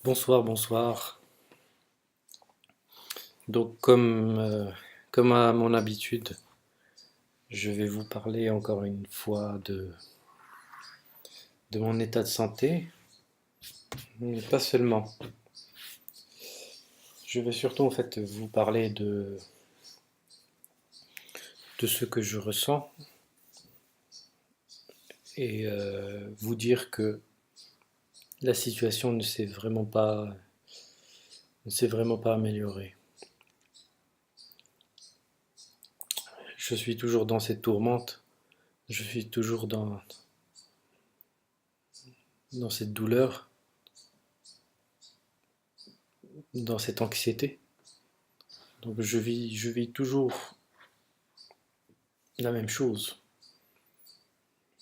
Bonsoir, bonsoir. Donc, comme à mon habitude, je vais vous parler encore une fois de mon état de santé, mais pas seulement. Je vais surtout en fait vous parler de ce que je ressens et vous dire que la situation ne s'est vraiment pas améliorée. Je suis toujours dans cette tourmente, je suis toujours dans cette douleur, dans cette anxiété. Donc je vis toujours la même chose.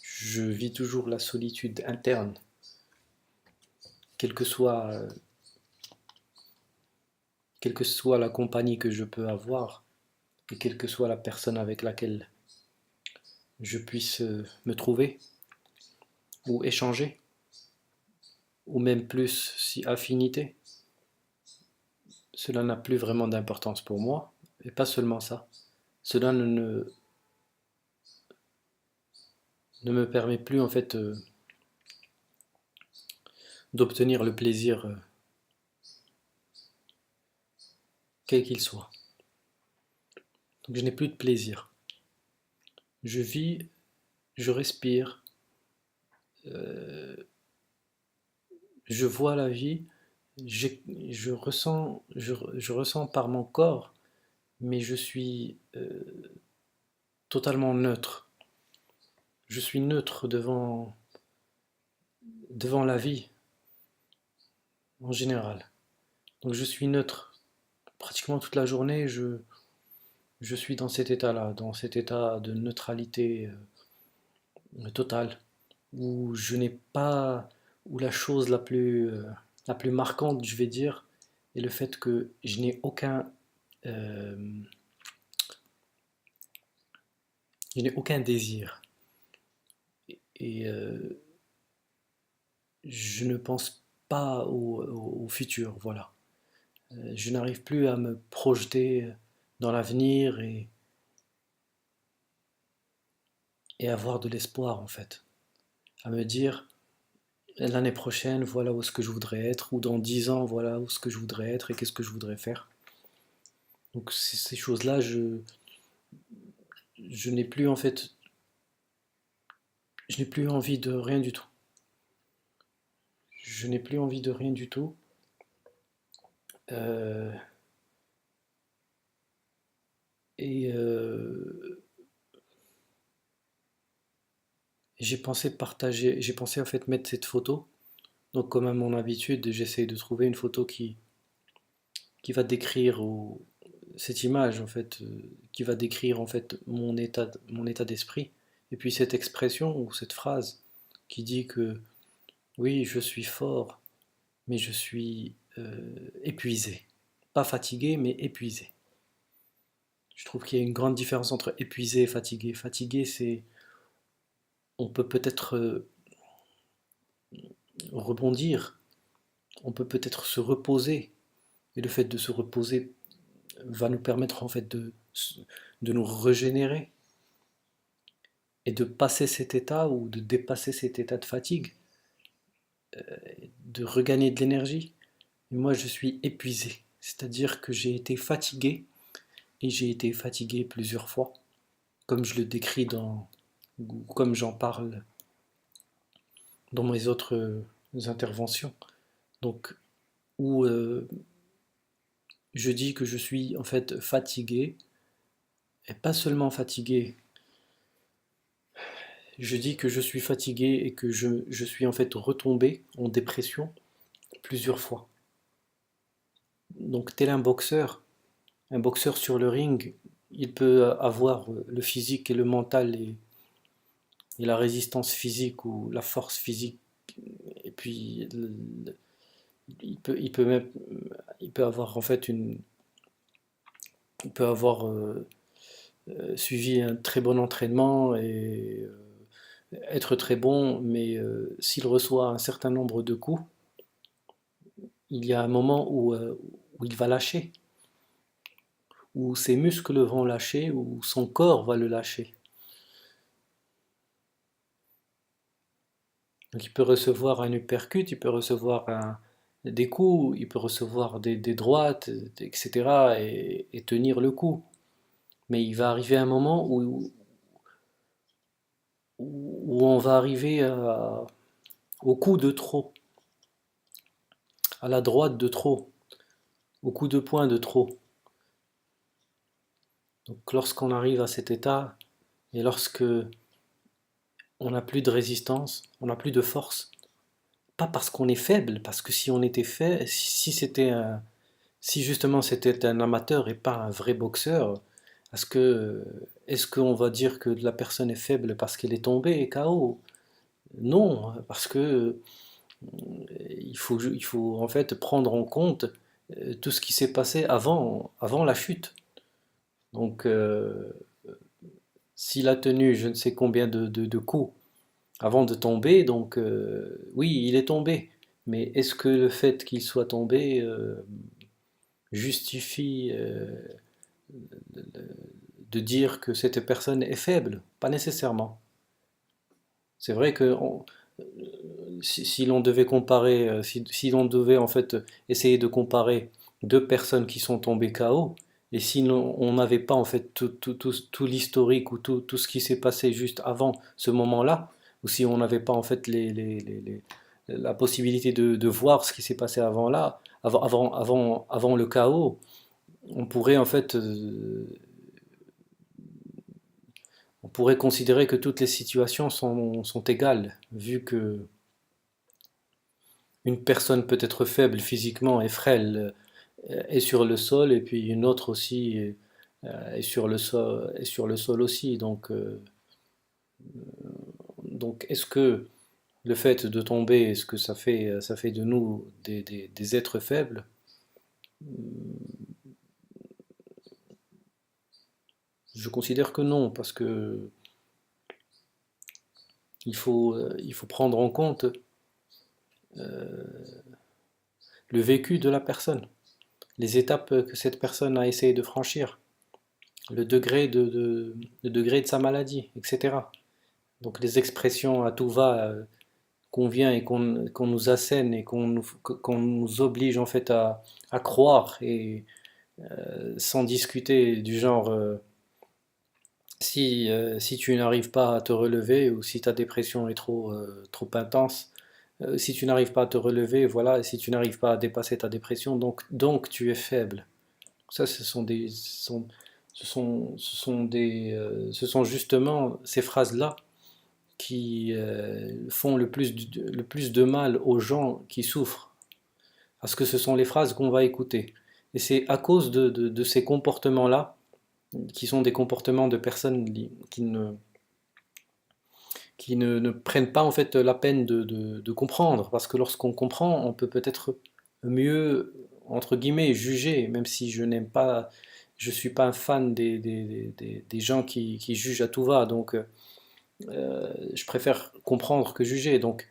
Je vis toujours la solitude interne, quelle que soit, quelle que soit la compagnie que je peux avoir et quelle que soit la personne avec laquelle je puisse me trouver ou échanger, ou même plus si affinité. Cela n'a plus vraiment d'importance pour moi, et pas seulement ça. Cela ne me permet plus en fait d'obtenir le plaisir quel qu'il soit. Donc je n'ai plus de plaisir. Je vis, je respire, euh, je vois la vie, je ressens par mon corps, mais je suis totalement neutre. Je suis neutre devant la vie en général. Donc je suis neutre. Pratiquement toute la journée, je suis dans cet état-là, dans cet état de neutralité totale, où je n'ai pas, où la chose la plus marquante, je vais dire, est le fait que euh, je n'ai aucun désir. Et je ne pense pas au futur, voilà. Je n'arrive plus à me projeter dans l'avenir et avoir de l'espoir en fait. À me dire l'année prochaine, voilà où est-ce que je voudrais être, ou dans 10 ans, voilà où est-ce que je voudrais être et qu'est-ce que je voudrais faire. Donc ces choses-là, je n'ai plus en fait, je n'ai plus envie de rien du tout. Je n'ai plus envie de rien du tout. Euh, et j'ai pensé en fait mettre cette photo. Donc comme à mon habitude, j'essaye de trouver une photo qui va décrire cette image en fait, qui va décrire en fait mon état d'esprit. Et puis cette expression ou cette phrase qui dit que oui, je suis fort, mais je suis épuisé. Pas fatigué, mais épuisé. Je trouve qu'il y a une grande différence entre épuisé et fatigué. Fatigué, c'est on peut peut-être rebondir, on peut peut-être se reposer. Et le fait de se reposer va nous permettre en fait de nous régénérer et de passer cet état ou de dépasser cet état de fatigue, de regagner de l'énergie. Et moi, je suis épuisé, c'est-à-dire que j'ai été fatigué et j'ai été fatigué plusieurs fois, comme je le décris ou comme j'en parle dans mes autres interventions. Donc, où je dis que je suis en fait fatigué, et pas seulement fatigué, je dis que je suis fatigué et que je suis en fait retombé en dépression plusieurs fois. Donc tel un boxeur sur le ring, il peut avoir le physique et le mental et la résistance physique ou la force physique. Et puis il peut même, il peut avoir en fait il peut avoir suivi un très bon entraînement et être très bon, mais s'il reçoit un certain nombre de coups, il y a un moment où il va lâcher, où ses muscles vont lâcher, où son corps va le lâcher. Donc il peut recevoir un uppercut, il peut recevoir des coups, il peut recevoir des droites, etc. Et tenir le coup. Mais il va arriver un moment où on va arriver au coup de trop, à la droite de trop, au coup de poing de trop. Donc lorsqu'on arrive à cet état, et lorsque on n'a plus de résistance, on n'a plus de force, pas parce qu'on est faible, parce que si on était fait, si justement c'était un amateur et pas un vrai boxeur, est-ce que est-ce qu'on va dire que la personne est faible parce qu'elle est tombée KO? Non, parce que il faut en fait prendre en compte tout ce qui s'est passé avant la chute. Donc, s'il a tenu je ne sais combien de coups avant de tomber, donc oui, il est tombé. Mais est-ce que le fait qu'il soit tombé justifie de dire que cette personne est faible? Pas nécessairement. C'est vrai que si l'on devait comparer, si l'on devait en fait essayer de comparer deux personnes qui sont tombées KO, et si on n'avait pas en fait tout l'historique ou tout ce qui s'est passé juste avant ce moment-là, ou si on n'avait pas en fait la possibilité de voir ce qui s'est passé avant là, avant le KO, on pourrait en fait on pourrait considérer que toutes les situations sont égales, vu que une personne peut être faible physiquement et frêle est sur le sol, et puis une autre aussi est sur le sol aussi. Donc est-ce que le fait de tomber, est-ce que ça fait de nous des êtres faibles? Je considère que non, parce que il faut prendre en compte le vécu de la personne, les étapes que cette personne a essayé de franchir, le degré de sa maladie, etc. Donc les expressions à tout va qu'on vient et qu'on nous assène et qu'on nous oblige en fait à croire et sans discuter du genre si tu n'arrives pas à te relever ou si ta dépression est trop intense, si tu n'arrives pas à te relever, voilà, si tu n'arrives pas à dépasser ta dépression, donc tu es faible. Ça, ce sont justement ces phrases-là qui font le plus de mal aux gens qui souffrent, parce que ce sont les phrases qu'on va écouter. Et c'est à cause de ces comportements-là, qui sont des comportements de personnes qui ne prennent pas en fait la peine de comprendre, parce que lorsqu'on comprend, on peut peut-être mieux, entre guillemets, juger, même si je n'aime pas, je suis pas un fan des gens qui jugent à tout va, donc je préfère comprendre que juger. Donc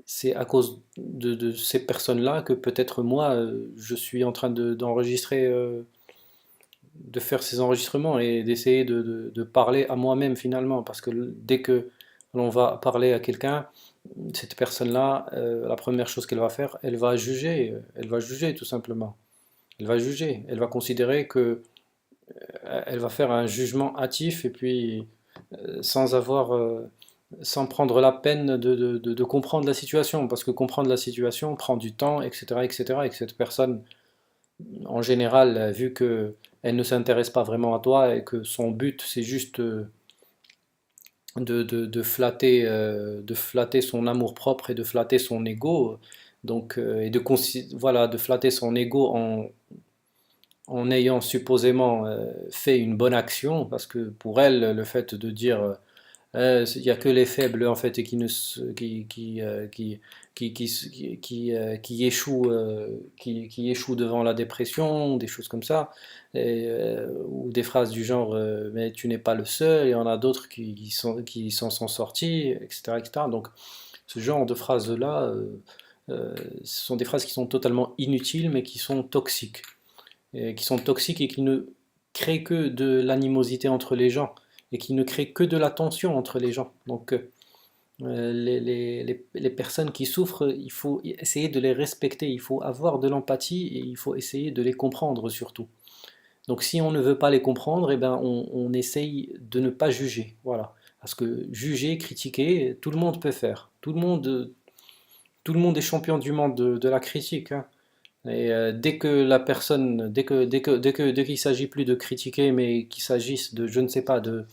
c'est à cause de ces personnes-là que peut-être moi, je suis en train d'enregistrer, de faire ces enregistrements et d'essayer de parler à moi-même finalement. Parce que dès que l'on va parler à quelqu'un, cette personne-là, la première chose qu'elle va faire, elle va juger tout simplement. Elle va juger, elle va considérer que, elle va faire un jugement hâtif et puis sans avoir, sans prendre la peine de comprendre la situation, parce que comprendre la situation prend du temps, etc., etc., et que cette personne, en général, vu que elle ne s'intéresse pas vraiment à toi et que son but c'est juste de flatter son amour-propre et de flatter son ego, donc voilà, de flatter son ego en ayant supposément fait une bonne action, parce que pour elle, le fait de dire il n'y a que les faibles en fait et qui ne qui échouent qui échouent devant la dépression, des choses comme ça, ou des phrases du genre mais tu n'es pas le seul, il y en a d'autres qui s'en sont sortis, etc., etc. Donc ce genre de phrases là Ce sont des phrases qui sont totalement inutiles, mais qui sont toxiques. Et qui sont toxiques et qui ne créent que de l'animosité entre les gens, et qui ne créent que de la tension entre les gens. Donc, les personnes qui souffrent, il faut essayer de les respecter, il faut avoir de l'empathie et il faut essayer de les comprendre surtout. Donc si on ne veut pas les comprendre, eh ben on essaye de ne pas juger. Voilà. Parce que juger, critiquer, tout le monde peut faire. Tout le monde est champion du monde de la critique, hein. Et dès que la personne, dès qu'il s'agit plus de critiquer, mais qu'il s'agisse de, je ne sais pas, de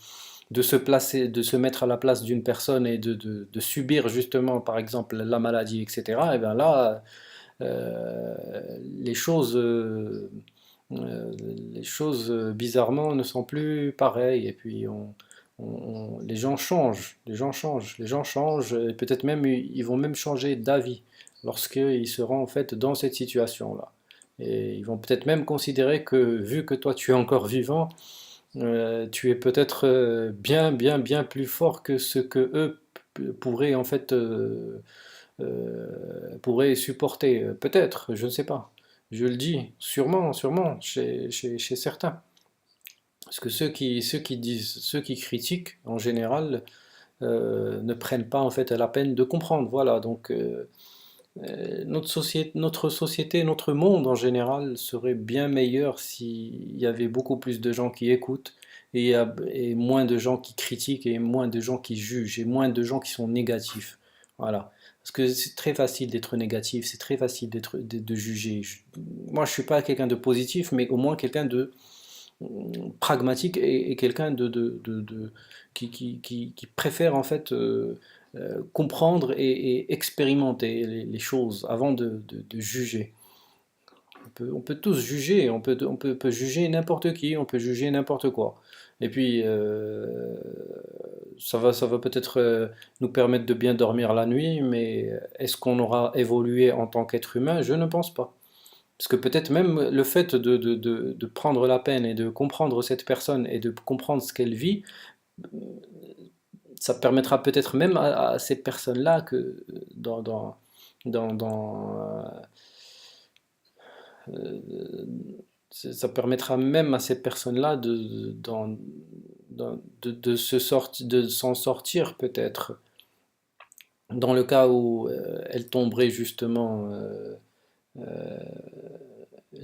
se placer, de se mettre à la place d'une personne et de subir justement, par exemple, la maladie, etc., et bien là, euh, les choses, euh, euh, les choses bizarrement ne sont plus pareilles. Et puis les gens changent, les gens changent, et peut-être même ils vont même changer d'avis lorsqu'ils seront en fait dans cette situation-là. Et ils vont peut-être même considérer que vu que toi tu es encore vivant, tu es peut-être bien plus fort que ce que eux pourraient en fait pourraient supporter. Peut-être, je ne sais pas. Je le dis, sûrement, chez certains. Parce que ceux qui critiquent, en général, ne prennent pas en fait la peine de comprendre. Voilà, donc notre société, notre monde en général serait bien meilleur s'il y avait beaucoup plus de gens qui écoutent et moins de gens qui critiquent et moins de gens qui jugent et moins de gens qui sont négatifs. Voilà. Parce que c'est très facile d'être négatif, c'est très facile de juger. Moi, je suis pas quelqu'un de positif, mais au moins quelqu'un de pragmatique et quelqu'un qui préfère en fait comprendre et expérimenter les choses avant de juger. On peut tous juger, peut juger n'importe qui, on peut juger n'importe quoi. Et puis, ça va peut-être nous permettre de bien dormir la nuit, mais est-ce qu'on aura évolué en tant qu'être humain? Je ne pense pas. Parce que peut-être même le fait de prendre la peine et de comprendre cette personne et de comprendre ce qu'elle vit, ça permettra peut-être même à ces personnes-là que dans euh, ça permettra même à ces personnes-là de s'en sortir peut-être dans le cas où elles tomberaient justement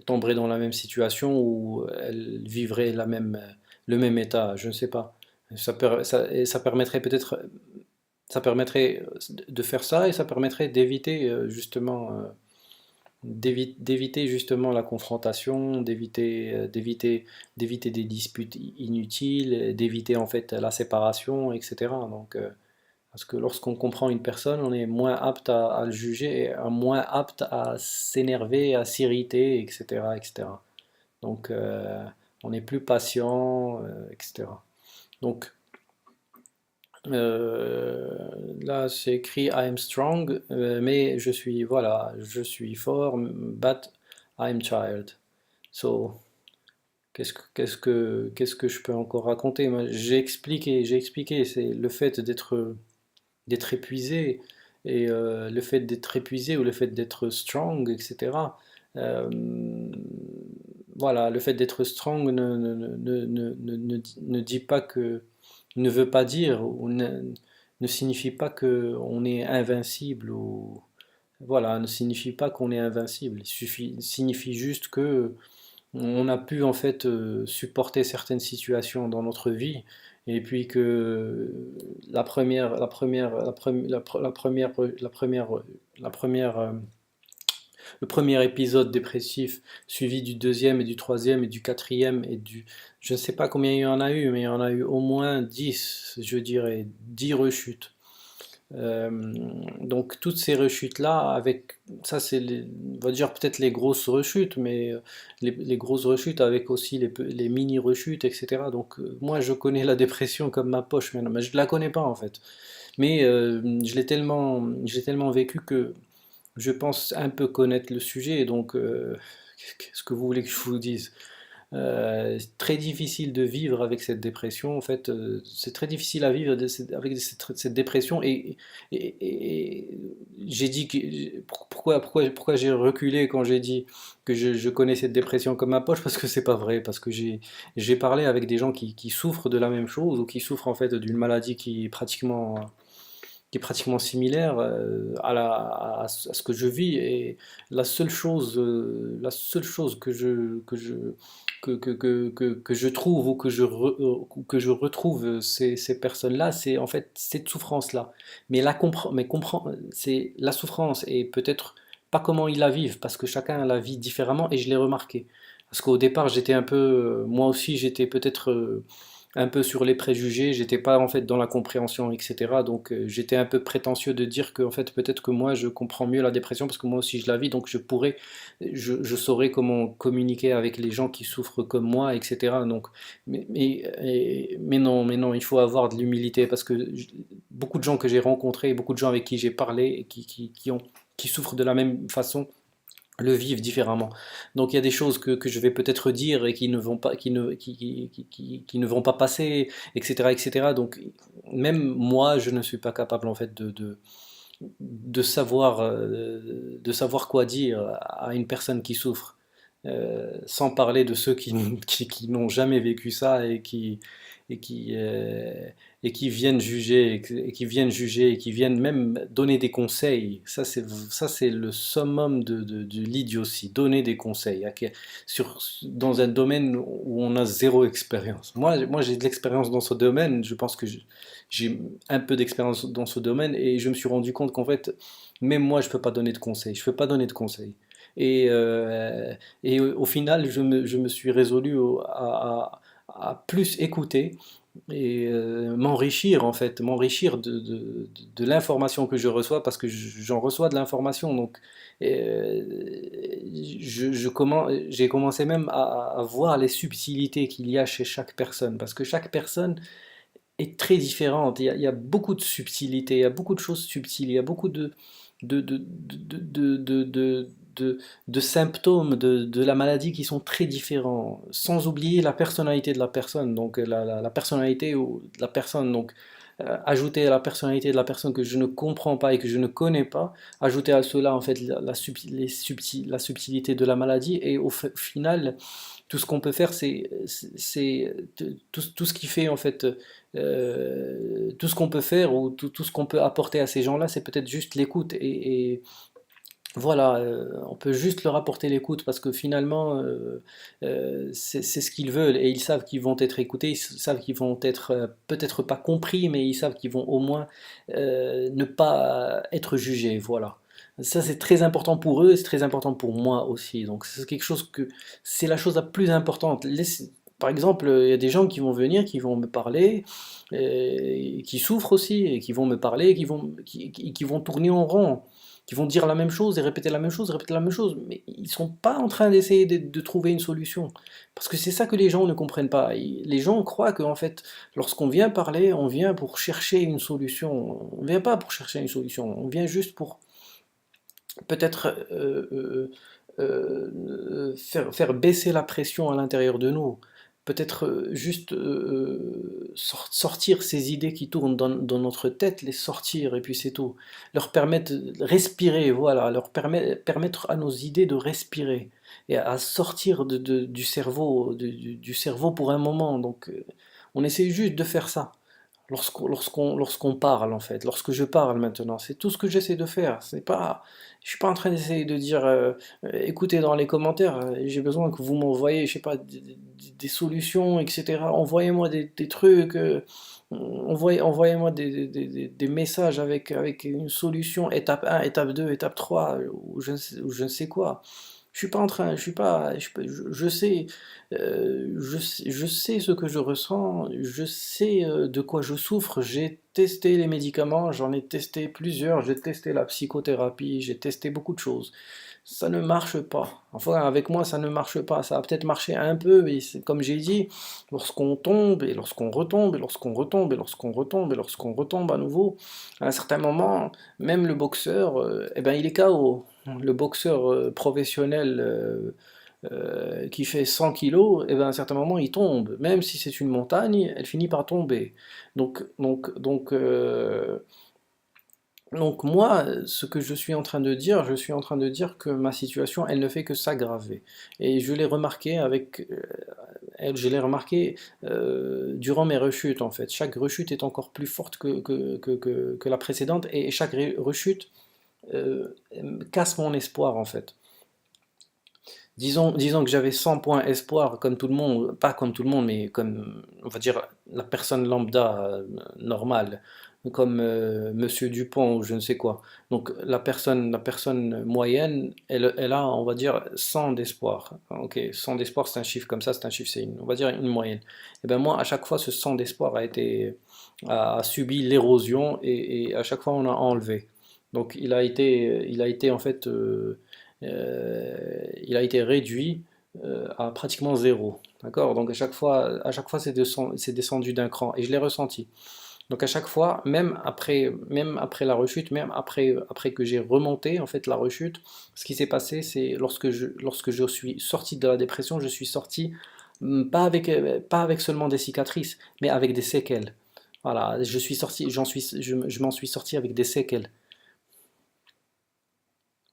tomberaient dans la même situation où elles vivraient le même état, je ne sais pas. Et ça permettrait peut-être, ça permettrait de faire ça et ça permettrait d'éviter justement, d'éviter justement la confrontation, d'éviter des disputes inutiles, d'éviter en fait la séparation, etc. Donc, parce que lorsqu'on comprend une personne, on est moins apte à le juger et moins apte à s'énerver, à s'irriter, etc., etc. Donc, on est plus patient, etc. Donc, là, c'est écrit I am strong, mais voilà, je suis fort, but I'm tired. So, qu'est-ce que je peux encore raconter? Moi, j'ai expliqué, c'est le fait d'être épuisé et le fait d'être épuisé ou le fait d'être strong, etc. euh, voilà, le fait d'être strong ne dit pas que, ne veut pas dire ou ne signifie pas que on est invincible ou voilà, ne signifie pas qu'on est invincible. Signifie juste que on a pu en fait supporter certaines situations dans notre vie et puis que la première le premier épisode dépressif suivi du deuxième et du troisième et du quatrième et du je ne sais pas combien il y en a eu mais il y en a eu au moins 10, je dirais 10 rechutes. Euh, donc toutes ces rechutes-là, avec ça c'est on va dire peut-être les grosses rechutes, mais les grosses rechutes avec aussi les mini-rechutes, etc. Donc moi je connais la dépression comme ma poche maintenant, mais je ne la connais pas en fait. Mais j'ai tellement vécu que je pense un peu connaître le sujet, donc qu'est-ce que vous voulez que je vous dise? C'est très difficile de vivre avec cette dépression. En fait, c'est très difficile à vivre avec cette dépression. Et j'ai dit pourquoi j'ai reculé quand j'ai dit que je connais cette dépression comme ma poche, parce que c'est pas vrai, parce que j'ai parlé avec des gens qui souffrent de la même chose ou qui souffrent en fait d'une maladie qui est pratiquement similaire à ce que je vis. Et la seule chose que je trouve ou que je retrouve ces personnes-là, c'est en fait cette souffrance-là. C'est la souffrance et peut-être pas comment ils la vivent, parce que chacun la vit différemment et je l'ai remarqué. Parce qu'au départ, j'étais un peu, moi aussi, j'étais peut-être un peu sur les préjugés, j'étais pas en fait dans la compréhension, etc. Donc j'étais un peu prétentieux de dire que en fait peut-être que moi je comprends mieux la dépression parce que moi aussi je la vis, donc je saurais comment communiquer avec les gens qui souffrent comme moi, etc. Donc, mais non, il faut avoir de l'humilité parce que beaucoup de gens que j'ai rencontrés, beaucoup de gens avec qui j'ai parlé et qui souffrent de la même façon le vivent différemment. Donc il y a des choses que je vais peut-être dire et qui ne vont pas, qui ne vont pas passer, etc., etc. Donc même moi, je ne suis pas capable en fait de savoir quoi dire à une personne qui souffre. Sans parler de ceux qui n'ont jamais vécu ça et qui, euh, et qui viennent juger, et qui viennent même donner des conseils. Ça c'est le summum de l'idiotie, donner des conseils dans un domaine où on a zéro expérience. Moi j'ai de l'expérience dans ce domaine, je pense que j'ai un peu d'expérience dans ce domaine et je me suis rendu compte qu'en fait, même moi je peux pas donner de conseils, je peux pas donner de conseils. Et, euh, et au final, je me suis résolu à plus écouter et m'enrichir en fait, m'enrichir de l'information que je reçois parce que j'en reçois de l'information. Donc, euh, j'ai commencé même à voir les subtilités qu'il y a chez chaque personne parce que chaque personne est très différente. Il y a beaucoup de subtilités, il y a beaucoup de choses subtiles, il y a beaucoup de, de, de, de, de, de- de symptômes de la maladie qui sont très différents, sans oublier la personnalité de la personne, donc la personnalité de la personne, donc ajouter à la personnalité de la personne que je ne comprends pas et que je ne connais pas, ajouter à cela en fait la subtilité de la maladie et au final, tout ce qu'on peut faire, tout ce qui fait en fait, tout ce qu'on peut faire ou tout ce qu'on peut apporter à ces gens-là, c'est peut-être juste l'écoute et voilà, on peut juste leur apporter l'écoute parce que finalement, c'est ce qu'ils veulent et ils savent qu'ils vont être écoutés, ils savent qu'ils vont être peut-être pas compris, mais ils savent qu'ils vont au moins ne pas être jugés. Voilà. Ça, c'est très important pour eux et c'est très important pour moi aussi. Donc, c'est la chose la plus importante. Par exemple, il y a des gens qui vont venir, qui vont me parler, qui souffrent aussi et qui vont me parler, qui vont tourner en rond, qui vont dire la même chose et répéter la même chose, répéter la même chose, mais ils sont pas en train d'essayer de trouver une solution. Parce que c'est ça que les gens ne comprennent pas. Les gens croient qu'en fait, lorsqu'on vient parler, on vient pour chercher une solution. On ne vient pas pour chercher une solution, on vient juste pour peut-être faire baisser la pression à l'intérieur de nous. Peut-être juste sortir ces idées qui tournent dans notre tête, les sortir et puis c'est tout. Leur permettre de respirer, voilà, permettre à nos idées de respirer et à sortir du cerveau, du cerveau pour un moment. Donc on essaie juste de faire ça. Lorsqu'on parle en fait, lorsque je parle maintenant, c'est tout ce que j'essaie de faire. Je suis pas en train d'essayer de dire, écoutez dans les commentaires, j'ai besoin que vous m'envoyez, je sais pas, des solutions, etc. Envoyez-moi des trucs, envoyez-moi des messages avec une solution, étape 1, étape 2, étape 3, ou je ne sais quoi. Je suis pas, je sais, je sais ce que je ressens, je sais de quoi je souffre. J'ai testé les médicaments, j'en ai testé plusieurs, j'ai testé la psychothérapie, j'ai testé beaucoup de choses. Ça ne marche pas. Enfin, avec moi, ça ne marche pas. Ça a peut-être marché un peu, mais c'est comme j'ai dit, lorsqu'on tombe et lorsqu'on retombe et lorsqu'on retombe et lorsqu'on retombe et lorsqu'on retombe à nouveau, à un certain moment, même le boxeur, eh ben, il est KO. Le boxeur professionnel qui fait 100 kilos, et ben à un certain moment il tombe. Même si c'est une montagne, elle finit par tomber. Donc, donc, donc, euh, donc moi, ce que je suis en train de dire, je suis en train de dire que ma situation, elle ne fait que s'aggraver. Et je l'ai remarqué je l'ai remarqué durant mes rechutes en fait. Chaque rechute est encore plus forte que la précédente et chaque rechute euh, casse mon espoir en fait. Disons que j'avais 100 points espoir comme tout le monde, pas comme tout le monde, mais comme, on va dire, la personne lambda normale, comme Monsieur Dupont ou je ne sais quoi. Donc la personne moyenne, elle a, on va dire, 100 d'espoir. Ok, 100 d'espoir, c'est un chiffre comme ça, c'est un chiffre, on va dire une moyenne. Et ben moi, à chaque fois, ce 100 d'espoir a subi l'érosion et à chaque fois, on a enlevé. Donc il a été en fait il a été réduit à pratiquement zéro. D'accord? Donc à chaque fois c'est descendu d'un cran et je l'ai ressenti. Donc à chaque fois, même après la rechute, même après que j'ai remonté en fait la rechute, ce qui s'est passé, c'est lorsque je suis sorti de la dépression, je suis sorti pas avec seulement des cicatrices, mais avec des séquelles. Voilà, je suis sorti, je m'en suis sorti avec des séquelles.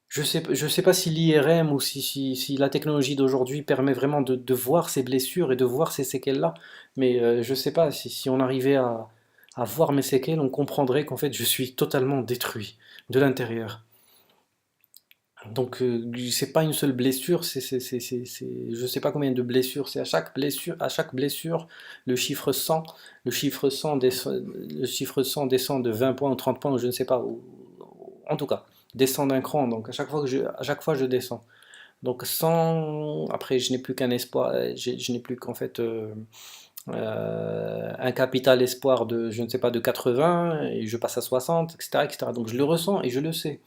Je sais pas si l'IRM ou si la technologie d'aujourd'hui permet vraiment de voir ces blessures et de voir ces séquelles-là, mais je sais pas si on arrivait à voir mes séquelles, on comprendrait qu'en fait je suis totalement détruit de l'intérieur. Donc c'est pas une seule blessure, je sais pas combien de blessures, c'est à chaque blessure, le chiffre 100, le chiffre 100 descend de 20 points ou 30 points, ou je ne sais pas, en tout cas, descend d'un cran, donc à chaque fois je descends. Donc 100, après je n'ai plus qu'un espoir, je n'ai plus qu'en fait un capital espoir de, je ne sais pas, de 80, et je passe à 60, etc., etc. Donc je le ressens et je le sais.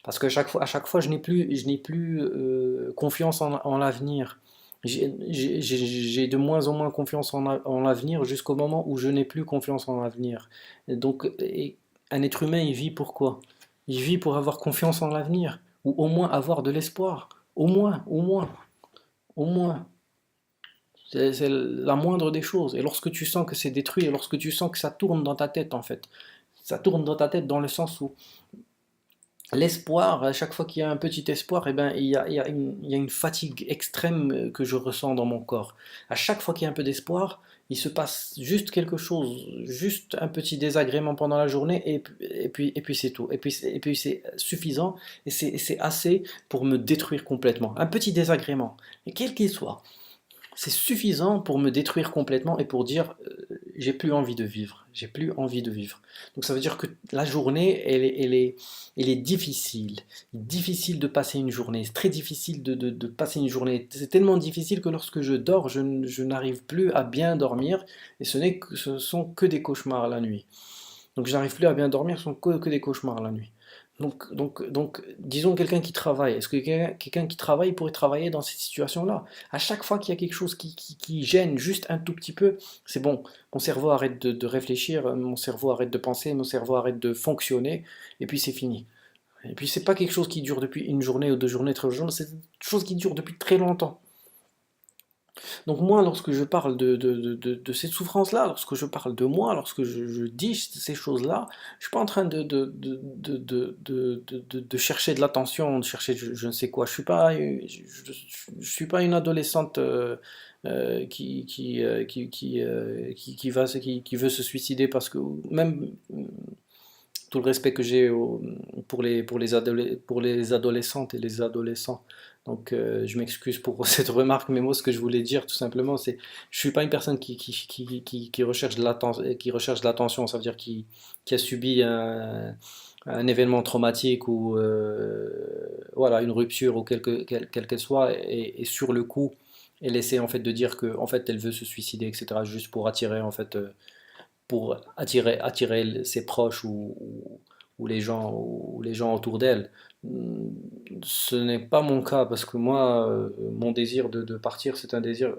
Parce que à chaque fois, je n'ai plus confiance en l'avenir. J'ai de moins en moins confiance en l'avenir jusqu'au moment où je n'ai plus confiance en l'avenir. Un être humain, il vit pourquoi? Il vit pour avoir confiance en l'avenir, ou au moins avoir de l'espoir. Au moins, au moins, au moins. C'est la moindre des choses. Et lorsque tu sens que c'est détruit, et lorsque tu sens que ça tourne dans ta tête, en fait, ça tourne dans ta tête dans le sens où l'espoir, à chaque fois qu'il y a un petit espoir, eh ben, il y a une fatigue extrême que je ressens dans mon corps. À chaque fois qu'il y a un peu d'espoir, il se passe juste quelque chose, juste un petit désagrément pendant la journée, et puis c'est tout. Et puis c'est suffisant, et c'est assez pour me détruire complètement. Un petit désagrément, et quel qu'il soit. C'est suffisant pour me détruire complètement et pour dire j'ai plus envie de vivre, j'ai plus envie de vivre. Donc ça veut dire que la journée, elle est difficile, difficile de passer une journée, c'est très difficile de passer une journée. C'est tellement difficile que lorsque je dors, je n'arrive plus à bien dormir et ce sont que des cauchemars la nuit. Donc j'arrive plus à bien dormir, ce sont que des cauchemars la nuit. Donc, disons quelqu'un qui travaille. Est-ce que quelqu'un qui travaille pourrait travailler dans cette situation-là? À chaque fois qu'il y a quelque chose qui gêne juste un tout petit peu, c'est bon. Mon cerveau arrête de réfléchir, mon cerveau arrête de penser, mon cerveau arrête de fonctionner, et puis c'est fini. Et puis c'est pas quelque chose qui dure depuis une journée ou 2 journées, 3 jours, c'est quelque chose qui dure depuis très longtemps. Donc moi, lorsque je parle de cette souffrance-là, lorsque je parle de moi, lorsque je dis ces choses-là, je suis pas en train de chercher de l'attention, de chercher je ne sais quoi. Je suis pas une adolescente qui veut se suicider parce que même tout le respect que j'ai pour les adolescentes et les adolescents. Donc je m'excuse pour cette remarque, mais moi ce que je voulais dire tout simplement, c'est je suis pas une personne qui recherche de l'attention, ça veut dire qui a subi un événement traumatique ou voilà, une rupture ou quelle qu'elle soit, et sur le coup, elle essaie en fait de dire que en fait elle veut se suicider, etc. juste pour attirer ses proches ou les gens autour d'elle. Ce n'est pas mon cas parce que moi, mon désir de partir, c'est un désir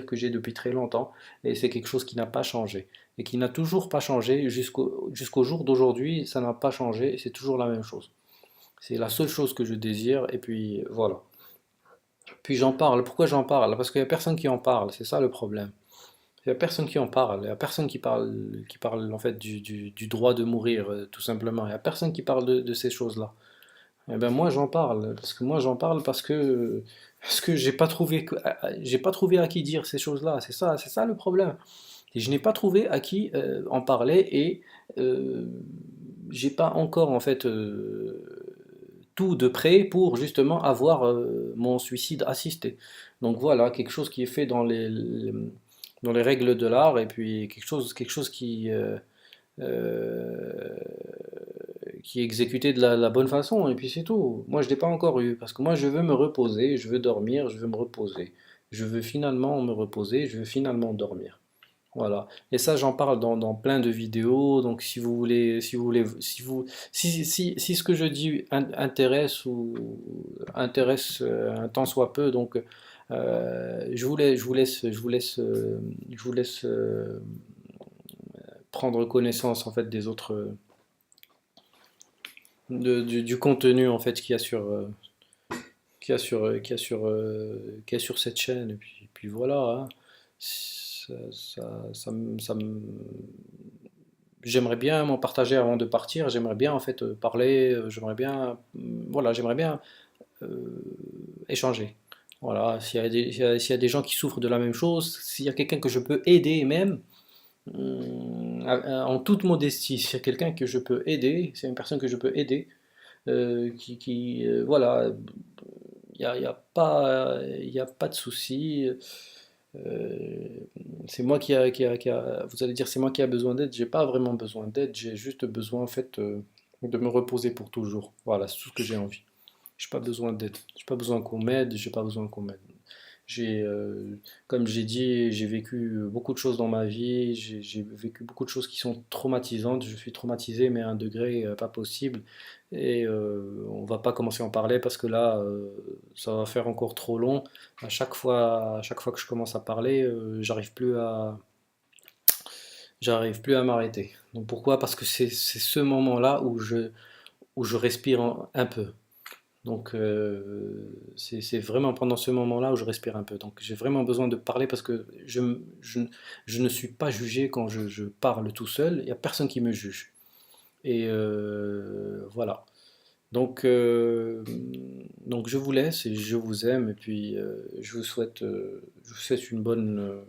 que j'ai depuis très longtemps et c'est quelque chose qui n'a pas changé et qui n'a toujours pas changé jusqu'au jour d'aujourd'hui. Ça n'a pas changé, c'est toujours la même chose. C'est la seule chose que je désire et puis voilà. Puis j'en parle. Pourquoi j'en parle? Parce qu'il n'y a personne qui en parle, c'est ça le problème. Il n'y a personne qui en parle, il n'y a personne qui parle en fait du droit de mourir, tout simplement. Il n'y a personne qui parle de ces choses-là. Eh ben moi j'en parle, parce que moi j'en parle parce que j'ai pas trouvé à qui dire ces choses-là. C'est ça le problème. Et je n'ai pas trouvé à qui en parler et euh, j'ai pas encore en fait tout de prêt pour justement avoir mon suicide assisté. Donc voilà, quelque chose qui est fait dans les règles de l'art et puis quelque chose euh, qui est exécuté de la bonne façon et puis c'est tout. Moi je l'ai pas encore eu parce que moi je veux me reposer, je veux dormir, je veux me reposer. Je veux finalement me reposer, je veux finalement dormir. Voilà. Et ça, j'en parle dans plein de vidéos. Donc, si ce que je dis intéresse ou intéresse un tant soit peu, donc je vous laisse prendre connaissance en fait des autres, du contenu en fait qu'il y a sur cette chaîne. Et puis voilà, hein. J'aimerais bien m'en partager avant de partir. J'aimerais bien en fait parler. Voilà, j'aimerais bien euh, échanger. Voilà, s'il y a des gens qui souffrent de la même chose, s'il y a quelqu'un que je peux aider même, en toute modestie, s'il y a quelqu'un que je peux aider, c'est une personne que je peux aider, voilà, il y a pas de souci. Euh, c'est moi vous allez dire c'est moi qui a besoin d'aide. J'ai pas vraiment besoin d'aide. J'ai juste besoin en fait de me reposer pour toujours. Voilà, c'est tout ce que j'ai envie. J'ai pas besoin d'aide. J'ai pas besoin qu'on m'aide. J'ai pas besoin qu'on m'aide. J'ai, comme j'ai dit, j'ai vécu beaucoup de choses dans ma vie, j'ai vécu beaucoup de choses qui sont traumatisantes. Je suis traumatisé, mais à un degré pas possible. Et on va pas commencer à en parler parce que là, ça va faire encore trop long. À chaque fois que je commence à parler, j'arrive plus à m'arrêter. Donc pourquoi? Parce que c'est ce moment-là où je respire un peu. Donc c'est vraiment pendant ce moment-là où je respire un peu. Donc j'ai vraiment besoin de parler parce que je ne suis pas jugé quand je parle tout seul. Il n'y a personne qui me juge. Et voilà. Donc, euh, donc je vous laisse et je vous aime et puis je vous souhaite une bonne